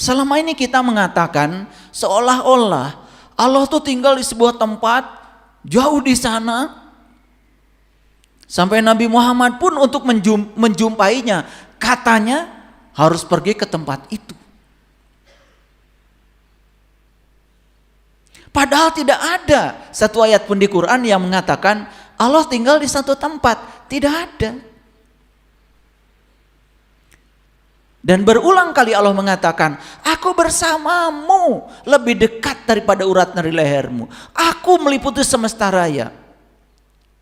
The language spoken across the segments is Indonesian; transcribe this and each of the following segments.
Selama ini kita mengatakan seolah-olah Allah tuh tinggal di sebuah tempat jauh di sana. Sampai Nabi Muhammad pun untuk menjumpainya katanya harus pergi ke tempat itu. Padahal tidak ada satu ayat pun di Quran yang mengatakan Allah tinggal di satu tempat. Tidak ada. Dan berulang kali Allah mengatakan, aku bersamamu lebih dekat daripada urat nadi lehermu. Aku meliputi semesta raya.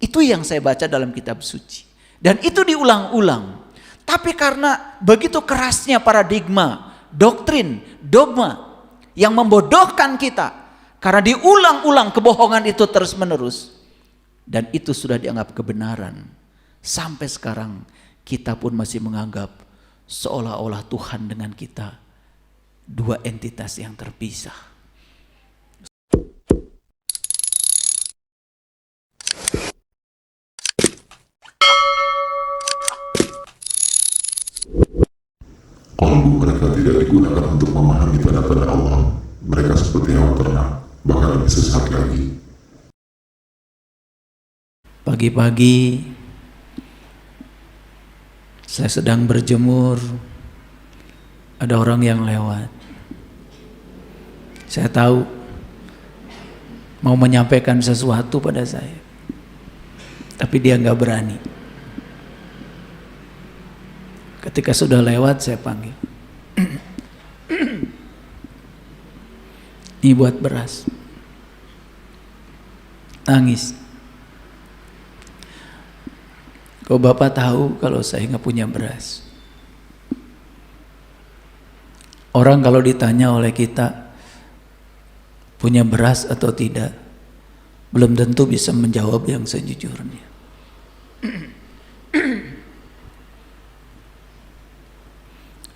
Itu yang saya baca dalam kitab suci. Dan itu diulang-ulang. Tapi karena begitu kerasnya paradigma, doktrin, dogma yang membodohkan kita. Karena diulang-ulang kebohongan itu terus menerus. Dan itu sudah dianggap kebenaran. Sampai sekarang kita pun masih menganggap seolah-olah Tuhan dengan kita dua entitas yang terpisah. Kalbu mereka tidak digunakan untuk memahami tanda-tanda Allah. Mereka seperti hewan ternak, bahkan lebih sesat lagi. Pagi-pagi saya sedang berjemur, ada orang yang lewat. Saya tahu mau menyampaikan sesuatu pada saya, tapi dia nggak berani. Ketika sudah lewat saya panggil, ini buat beras. Nangis. Kau Bapak tahu kalau saya nggak punya beras. Orang kalau ditanya oleh kita punya beras atau tidak, belum tentu bisa menjawab yang sejujurnya.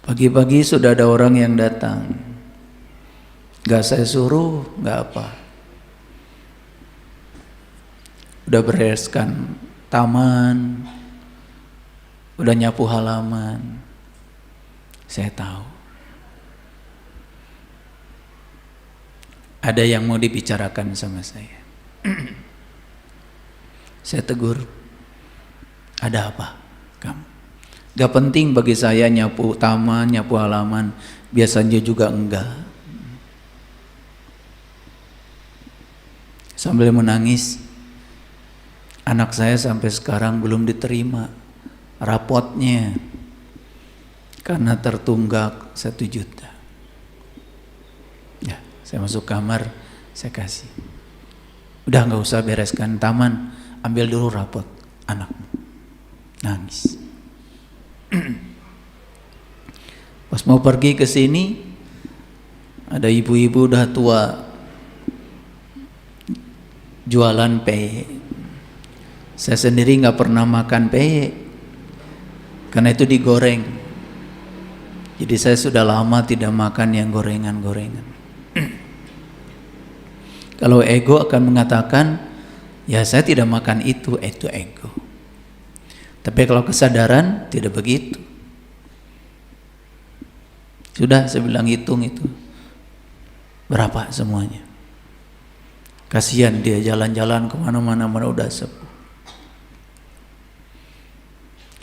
Pagi-pagi sudah ada orang yang datang. Gak saya suruh, gak apa. Udah bereskan taman, udah nyapu halaman. Saya tahu ada yang mau dibicarakan sama saya. Saya tegur, ada apa kamu? Gak penting bagi saya nyapu taman, nyapu halaman, biasanya juga enggak. Sambil menangis, anak saya sampai sekarang belum diterima rapotnya karena tertunggak 1 juta. Ya, saya masuk kamar, saya kasih. Udah nggak usah bereskan taman, ambil dulu rapot anakmu. Nangis. Pas mau pergi ke sini, ada ibu-ibu udah tua jualan peye. Saya sendiri nggak pernah makan peye karena itu digoreng. Jadi saya sudah lama tidak makan yang gorengan-gorengan. Kalau ego akan mengatakan, ya saya tidak makan itu ego. Tapi kalau kesadaran tidak begitu. Sudah saya bilang hitung itu berapa semuanya. Kasihan dia jalan-jalan kemana-mana mana udah sepuh.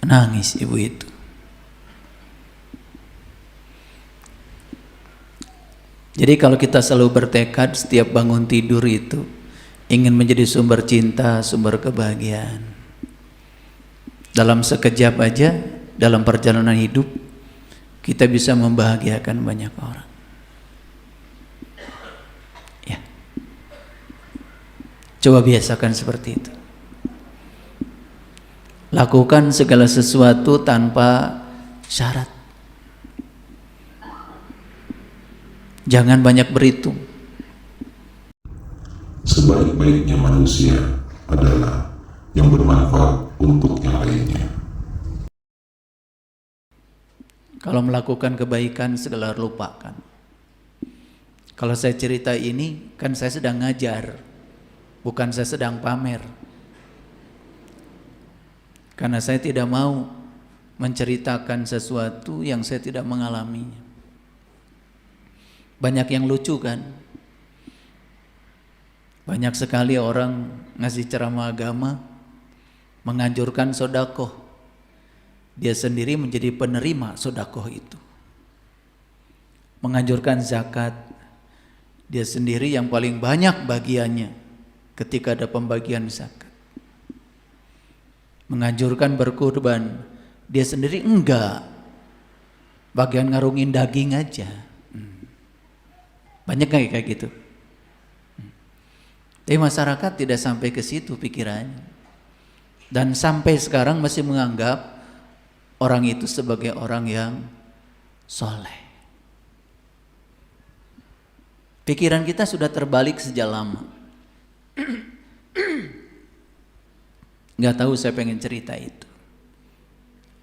Nangis ibu itu. Jadi kalau kita selalu bertekad setiap bangun tidur itu ingin menjadi sumber cinta, sumber kebahagiaan. Dalam sekejap aja, dalam perjalanan hidup kita bisa membahagiakan banyak orang. Ya. Coba biasakan seperti itu. Lakukan segala sesuatu tanpa syarat. Jangan banyak berhitung. Sebaik-baiknya manusia adalah yang bermanfaat untuk yang lainnya. Kalau melakukan kebaikan segala lupakan. Kalau saya cerita ini kan saya sedang ngajar, bukan saya sedang pamer. Karena saya tidak mau menceritakan sesuatu yang saya tidak mengalaminya. Banyak yang lucu kan? Banyak sekali orang ngasih ceramah agama menganjurkan sedekah. Dia sendiri menjadi penerima sedekah itu. Menganjurkan zakat. Dia sendiri yang paling banyak bagiannya ketika ada pembagian zakat. Menganjurkan berkurban. Dia sendiri enggak. Bagian ngarungin daging aja. Banyak kayak gitu. Tapi masyarakat tidak sampai ke situ pikirannya. Dan sampai sekarang masih menganggap orang itu sebagai orang yang soleh. Pikiran kita sudah terbalik sejak lama. Nggak tahu, saya pengen cerita itu.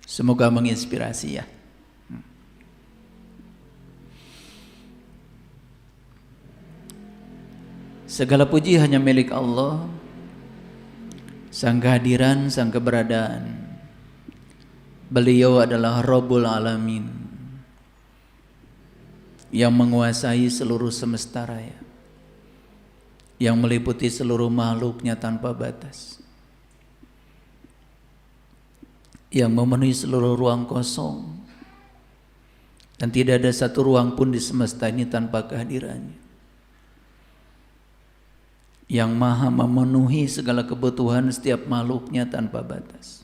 Semoga menginspirasi ya. Segala puji hanya milik Allah, sang kehadiran, sang keberadaan. Beliau adalah Rabbul Alamin, yang menguasai seluruh semesta raya, yang meliputi seluruh makhluknya tanpa batas, yang memenuhi seluruh ruang kosong, dan tidak ada satu ruang pun di semesta ini tanpa kehadirannya, yang maha memenuhi segala kebutuhan setiap makhluknya tanpa batas,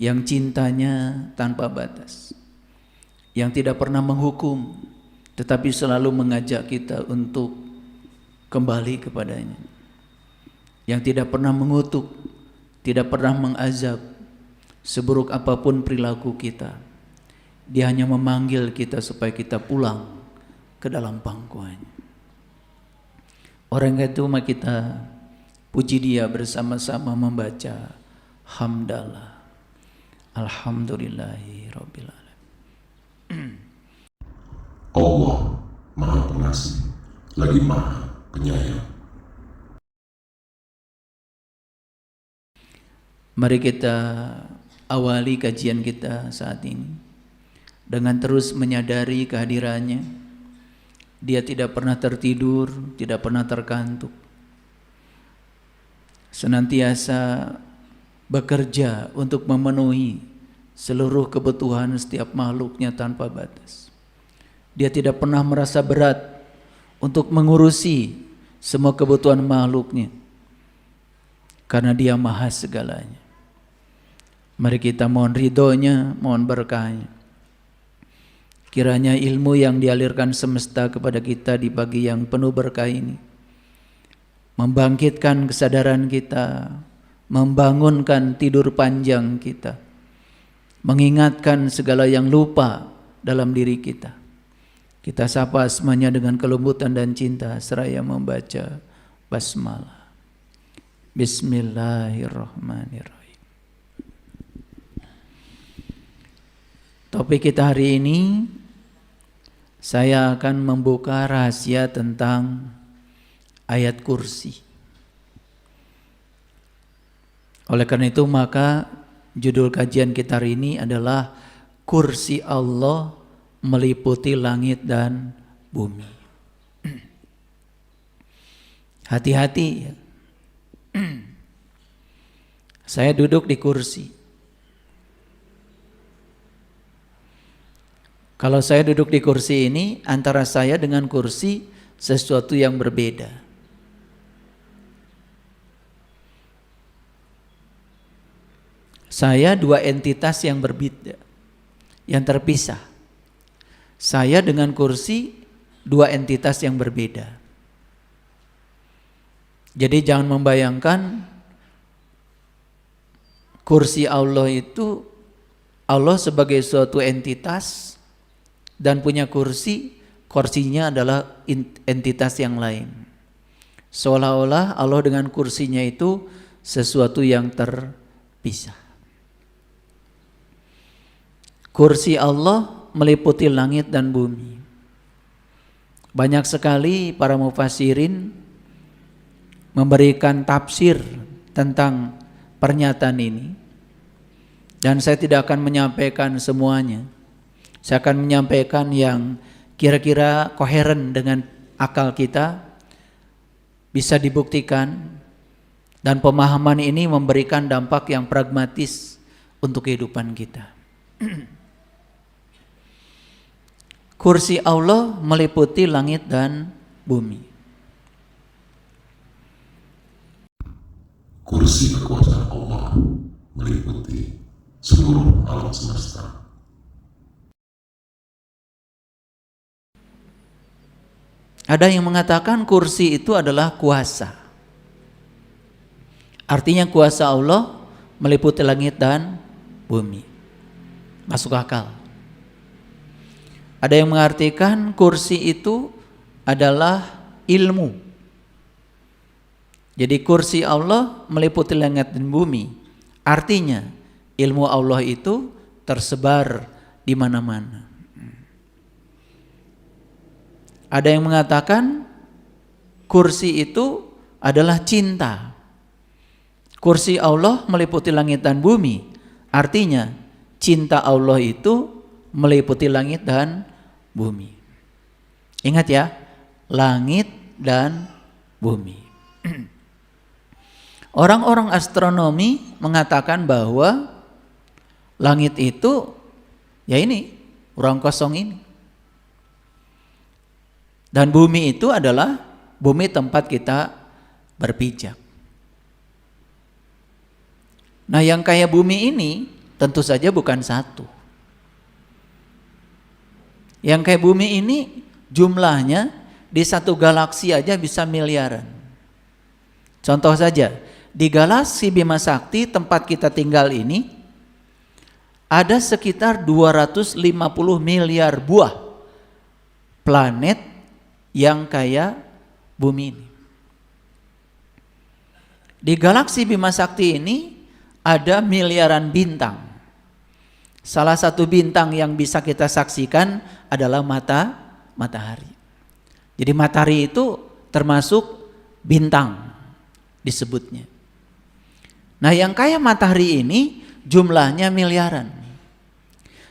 yang cintanya tanpa batas, yang tidak pernah menghukum tetapi selalu mengajak kita untuk kembali kepadanya, yang tidak pernah mengutuk, tidak pernah mengazab. Seburuk apapun perilaku kita, Dia hanya memanggil kita supaya kita pulang ke dalam pangkuannya. Orang itu mah kita puji Dia bersama-sama membaca hamdalah, alhamdulillahi rabbil alamin. Allah Maha Pengasih lagi Maha Penyayang. Mari kita awali kajian kita saat ini dengan terus menyadari kehadirannya. Dia tidak pernah tertidur, tidak pernah terkantuk, senantiasa bekerja untuk memenuhi seluruh kebutuhan setiap makhluknya tanpa batas. Dia tidak pernah merasa berat untuk mengurusi semua kebutuhan makhluknya, karena Dia maha segalanya. Mari kita mohon ridhonya, mohon berkahnya. Kiranya ilmu yang dialirkan semesta kepada kita di pagi yang penuh berkah ini membangkitkan kesadaran kita, membangunkan tidur panjang kita, mengingatkan segala yang lupa dalam diri kita. Kita sapa asmanya dengan kelembutan dan cinta seraya membaca basmalah. Bismillahirrahmanirrahim. Topik kita hari ini, saya akan membuka rahasia tentang ayat kursi. Oleh karena itu maka judul kajian kita hari ini adalah Kursi Allah meliputi langit dan bumi. Hati-hati ya. Saya duduk di kursi. Kalau saya duduk di kursi ini, antara saya dengan kursi sesuatu yang berbeda. Saya dua entitas yang berbeda, yang terpisah. Saya dengan kursi dua entitas yang berbeda. Jadi jangan membayangkan kursi Allah itu Allah sebagai suatu entitas dan punya kursi, kursinya adalah entitas yang lain. Seolah-olah Allah dengan kursinya itu sesuatu yang terpisah. Kursi Allah meliputi langit dan bumi. Banyak sekali para mufassirin memberikan tafsir tentang pernyataan ini, dan saya tidak akan menyampaikan semuanya. Saya akan menyampaikan yang kira-kira koheren dengan akal kita, bisa dibuktikan, dan pemahaman ini memberikan dampak yang pragmatis untuk kehidupan kita. Kursi Allah meliputi langit dan bumi. Kursi kekuasaan Allah meliputi seluruh alam semesta. Ada yang mengatakan kursi itu adalah kuasa. Artinya kuasa Allah meliputi langit dan bumi. Masuk akal. Ada yang mengartikan kursi itu adalah ilmu. Jadi kursi Allah meliputi langit dan bumi. Artinya ilmu Allah itu tersebar di mana-mana. Ada yang mengatakan kursi itu adalah cinta. Kursi Allah meliputi langit dan bumi. Artinya cinta Allah itu meliputi langit dan bumi. Ingat ya, langit dan bumi. Orang-orang astronomi mengatakan bahwa langit itu ya ini, ruang kosong ini. Dan bumi itu adalah bumi tempat kita berpijak. Nah, yang kayak bumi ini tentu saja bukan satu. Yang kayak bumi ini jumlahnya di satu galaksi aja bisa miliaran. Contoh saja, di galaksi Bima Sakti tempat kita tinggal ini ada sekitar 250 miliar buah planet yang kayak bumi ini. Di galaksi Bima Sakti ini ada miliaran bintang. Salah satu bintang yang bisa kita saksikan adalah matahari. Jadi matahari itu termasuk bintang disebutnya. Nah, yang kayak matahari ini jumlahnya miliaran.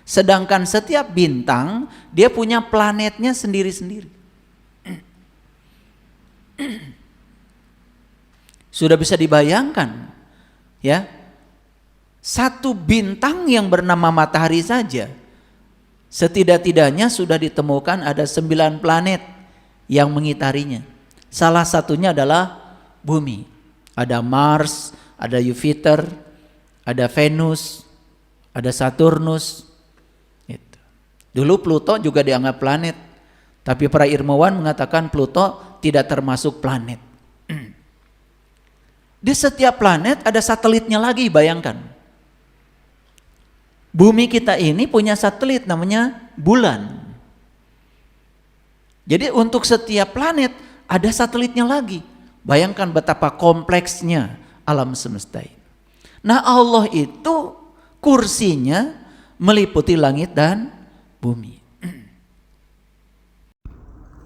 Sedangkan setiap bintang dia punya planetnya sendiri-sendiri. Sudah bisa dibayangkan ya, satu bintang yang bernama matahari saja setidak-tidaknya sudah ditemukan ada 9 planet yang mengitarinya. Salah satunya adalah bumi. Ada Mars, ada Jupiter, ada Venus, ada Saturnus. Itu. Dulu Pluto juga dianggap planet, tapi para ilmuwan mengatakan Pluto tidak termasuk planet. Di setiap planet ada satelitnya lagi, bayangkan. Bumi kita ini punya satelit namanya bulan. Jadi untuk setiap planet ada satelitnya lagi. Bayangkan betapa kompleksnya alam semesta ini. Nah, Allah itu kursinya meliputi langit dan bumi.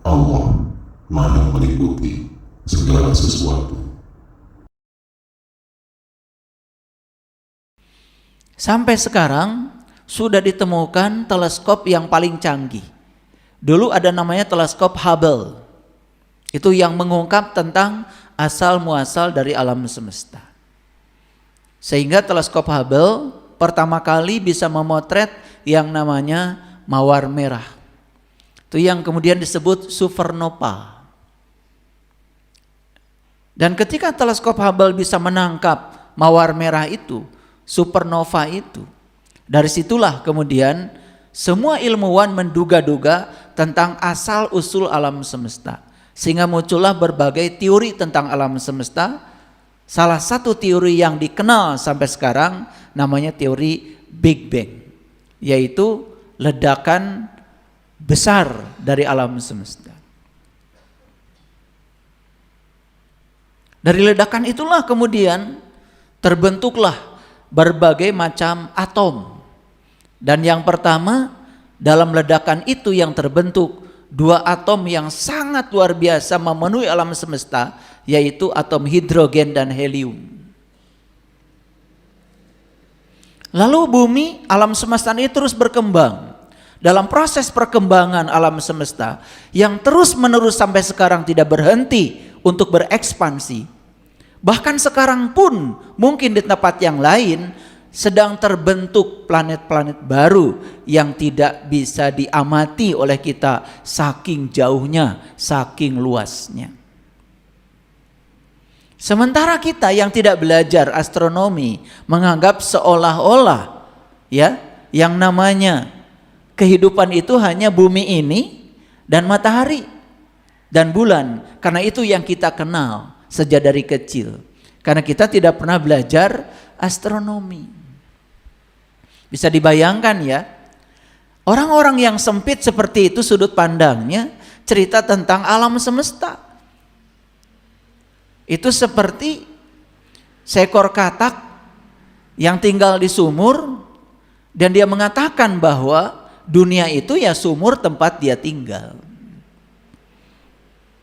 Allah Maha meliputi segala sesuatu. Sampai sekarang sudah ditemukan teleskop yang paling canggih. Dulu ada namanya teleskop Hubble. Itu yang mengungkap tentang asal muasal dari alam semesta. Sehingga teleskop Hubble pertama kali bisa memotret yang namanya mawar merah. Itu yang kemudian disebut supernova. Dan ketika teleskop Hubble bisa menangkap mawar merah itu, supernova itu, dari situlah kemudian semua ilmuwan menduga-duga tentang asal usul alam semesta, sehingga muncullah berbagai teori tentang alam semesta. Salah satu teori yang dikenal sampai sekarang namanya teori Big Bang, yaitu ledakan besar dari alam semesta. Dari ledakan itulah kemudian terbentuklah berbagai macam atom. Dan yang pertama dalam ledakan itu yang terbentuk 2 atom yang sangat luar biasa memenuhi alam semesta, yaitu atom hidrogen dan helium. Lalu bumi, alam semesta ini terus berkembang. dalam proses perkembangan alam semesta yang terus-menerus sampai sekarang tidak berhenti untuk berekspansi. Bahkan sekarang pun mungkin di tempat yang lain sedang terbentuk planet-planet baru yang tidak bisa diamati oleh kita saking jauhnya, saking luasnya. Sementara kita yang tidak belajar astronomi menganggap seolah-olah ya, yang namanya kehidupan itu hanya bumi ini dan matahari dan bulan. Karena itu yang kita kenal sejak dari kecil. Karena kita tidak pernah belajar astronomi. Bisa dibayangkan ya, orang-orang yang sempit seperti itu sudut pandangnya cerita tentang alam semesta. Itu seperti seekor katak yang tinggal di sumur dan dia mengatakan bahwa dunia itu ya sumur tempat dia tinggal.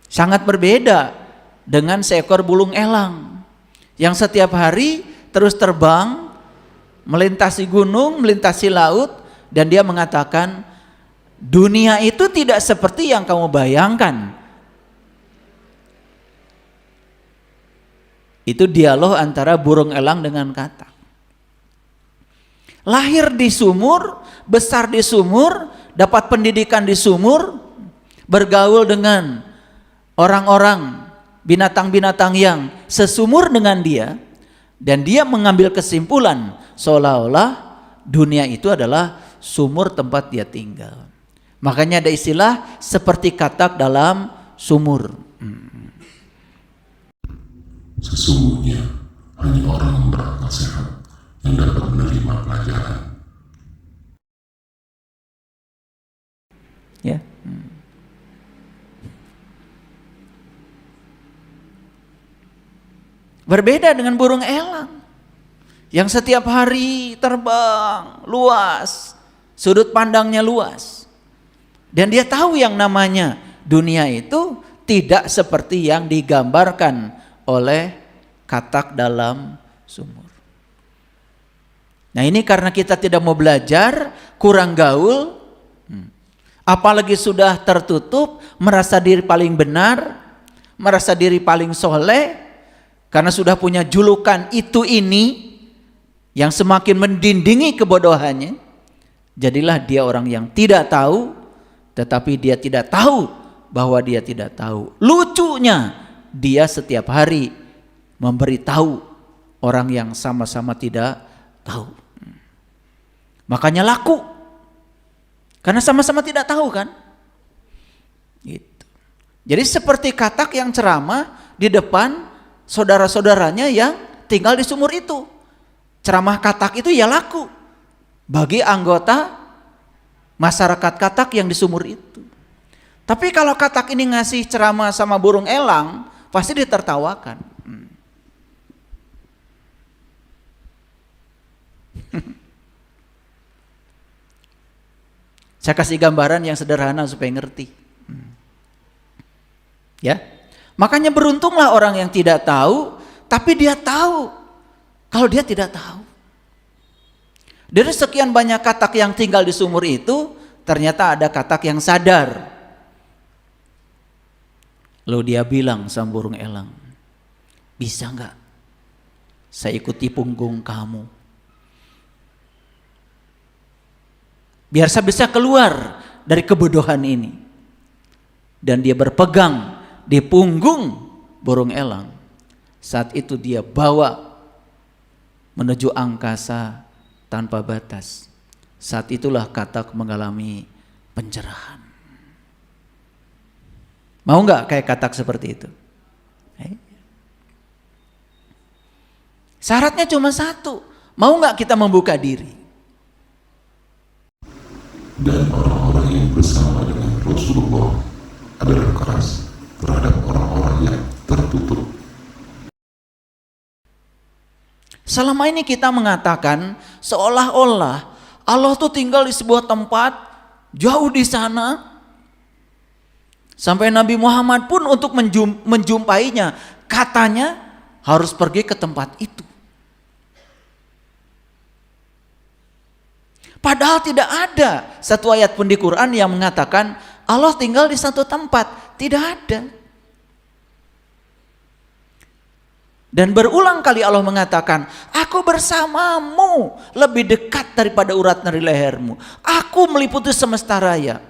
Sangat berbeda dengan seekor burung elang yang setiap hari terus terbang melintasi gunung, melintasi laut, dan dia mengatakan dunia itu tidak seperti yang kamu bayangkan. Itu dialog antara burung elang dengan katak. Lahir di sumur, besar di sumur, dapat pendidikan di sumur, bergaul dengan orang-orang, binatang-binatang yang sesumur dengan dia, dan dia mengambil kesimpulan seolah-olah dunia itu adalah sumur tempat dia tinggal. Makanya ada istilah seperti katak dalam sumur. Sesungguhnya hanya orang yang berakal sehat yang dapat menerima pelajaran. Ya. Berbeda dengan burung elang yang setiap hari terbang luas, sudut pandangnya luas. Dan dia tahu yang namanya dunia itu tidak seperti yang digambarkan oleh katak dalam sumur. Nah ini karena kita tidak mau belajar, kurang gaul, apalagi sudah tertutup, merasa diri paling benar, merasa diri paling soleh, karena sudah punya julukan itu ini, yang semakin mendindingi kebodohannya, jadilah dia orang yang tidak tahu, tetapi dia tidak tahu bahwa dia tidak tahu. Lucunya, dia setiap hari memberitahu orang yang sama-sama tidak tahu. Makanya laku, karena sama-sama tidak tahu kan. Gitu. Jadi seperti katak yang ceramah di depan saudara-saudaranya yang tinggal di sumur itu. Ceramah katak itu ya laku bagi anggota masyarakat katak yang di sumur itu. Tapi kalau katak ini ngasih ceramah sama burung elang, pasti ditertawakan. Saya kasih gambaran yang sederhana supaya ngerti. Ya, makanya beruntunglah orang yang tidak tahu, tapi dia tahu. Kalau dia tidak tahu, dari sekian banyak katak yang tinggal di sumur itu, ternyata ada katak yang sadar. Lalu dia bilang sama burung elang, bisa nggak saya ikuti punggung kamu? Biar saya bisa keluar dari kebodohan ini. Dan dia berpegang di punggung burung elang. Saat itu dia bawa menuju angkasa tanpa batas. Saat itulah katak mengalami pencerahan. Mau nggak kayak katak seperti itu? Syaratnya cuma satu, mau nggak kita membuka diri? Dan orang-orang yang bersama dengan Rasulullah adalah keras terhadap orang-orang yang tertutup. Selama ini kita mengatakan seolah-olah Allah tuh tinggal di sebuah tempat jauh di sana. Sampai Nabi Muhammad pun untuk menjumpainya katanya harus pergi ke tempat itu. Padahal tidak ada satu ayat pun di Quran yang mengatakan Allah tinggal di satu tempat. Tidak ada. Dan berulang kali Allah mengatakan, aku bersamamu lebih dekat daripada urat nadi lehermu. Aku meliputi semesta raya.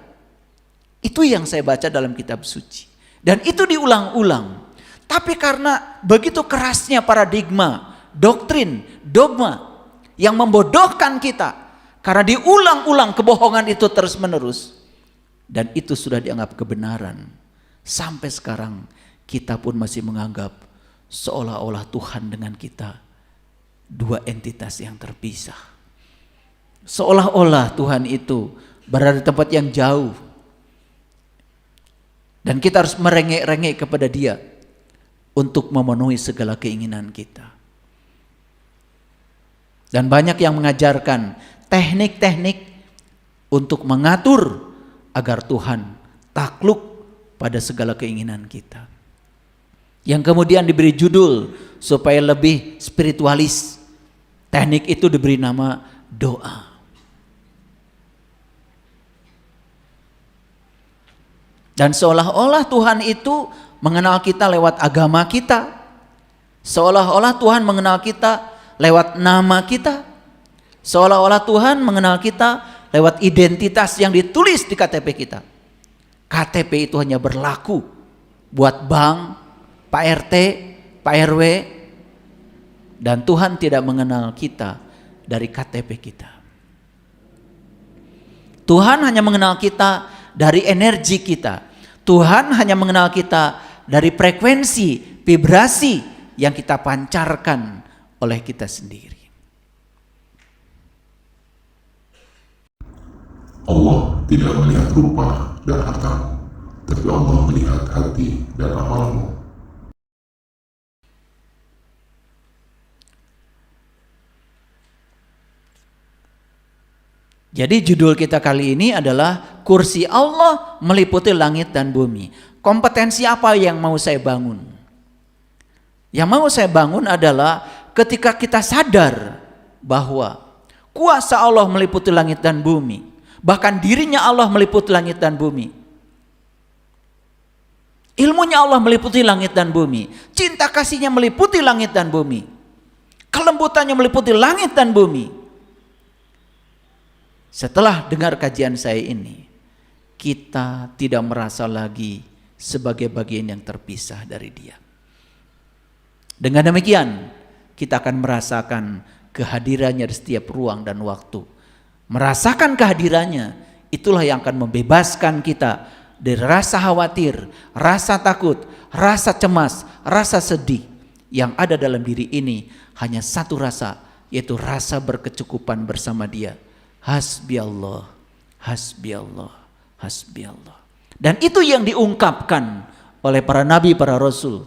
Itu yang saya baca dalam kitab suci. Dan itu diulang-ulang. Tapi karena begitu kerasnya paradigma, doktrin, dogma yang membodohkan kita. Karena diulang-ulang kebohongan itu terus menerus. Dan itu sudah dianggap kebenaran. Sampai sekarang kita pun masih menganggap seolah-olah Tuhan dengan kita dua entitas yang terpisah. Seolah-olah Tuhan itu berada di tempat yang jauh. Dan kita harus merengek-rengek kepada Dia untuk memenuhi segala keinginan kita. Dan banyak yang mengajarkan teknik-teknik untuk mengatur agar Tuhan takluk pada segala keinginan kita. Yang kemudian diberi judul supaya lebih spiritualis. Teknik itu diberi nama doa. Dan seolah-olah Tuhan itu mengenal kita lewat agama kita. Seolah-olah Tuhan mengenal kita lewat nama kita. Seolah-olah Tuhan mengenal kita lewat identitas yang ditulis di KTP kita. KTP itu hanya berlaku buat bank, Pak RT, Pak RW, dan Tuhan tidak mengenal kita dari KTP kita. Tuhan hanya mengenal kita dari energi kita. Tuhan hanya mengenal kita dari frekuensi, vibrasi yang kita pancarkan oleh kita sendiri. Allah tidak melihat rupa dan hartamu, tapi Allah melihat hati dan amalmu. Jadi judul kita kali ini adalah kursi Allah meliputi langit dan bumi. Kompetensi apa yang mau saya bangun? Yang mau saya bangun adalah ketika kita sadar bahwa kuasa Allah meliputi langit dan bumi. Bahkan dirinya Allah meliputi langit dan bumi. Ilmunya Allah meliputi langit dan bumi. Cinta kasihnya meliputi langit dan bumi. Kelembutannya meliputi langit dan bumi. Setelah dengar kajian saya ini, kita tidak merasa lagi sebagai bagian yang terpisah dari Dia. Dengan demikian, kita akan merasakan kehadirannya di setiap ruang dan waktu. Merasakan kehadirannya, itulah yang akan membebaskan kita dari rasa khawatir, rasa takut, rasa cemas, rasa sedih. Yang ada dalam diri ini hanya satu rasa, yaitu rasa berkecukupan bersama Dia. Hasbi Allah, hasbi Allah, hasbi Allah. Dan itu yang diungkapkan oleh para nabi, para rasul.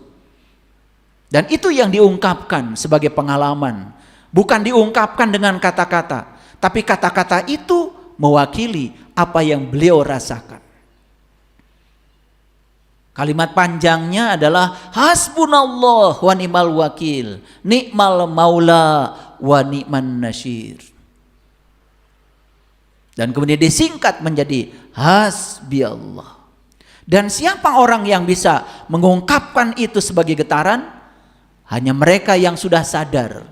Dan itu yang diungkapkan sebagai pengalaman. Bukan diungkapkan dengan kata-kata, tapi kata-kata itu mewakili apa yang beliau rasakan. Kalimat panjangnya adalah hasbunallah wa ni'mal wakil, ni'mal maula wa ni'man nasyir. Dan kemudian disingkat menjadi hasbi Allah. Dan siapa orang yang bisa mengungkapkan itu sebagai getaran? Hanya mereka yang sudah sadar.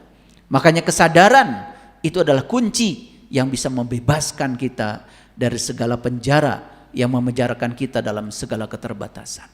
Makanya kesadaran itu adalah kunci yang bisa membebaskan kita dari segala penjara yang memenjarakan kita dalam segala keterbatasan.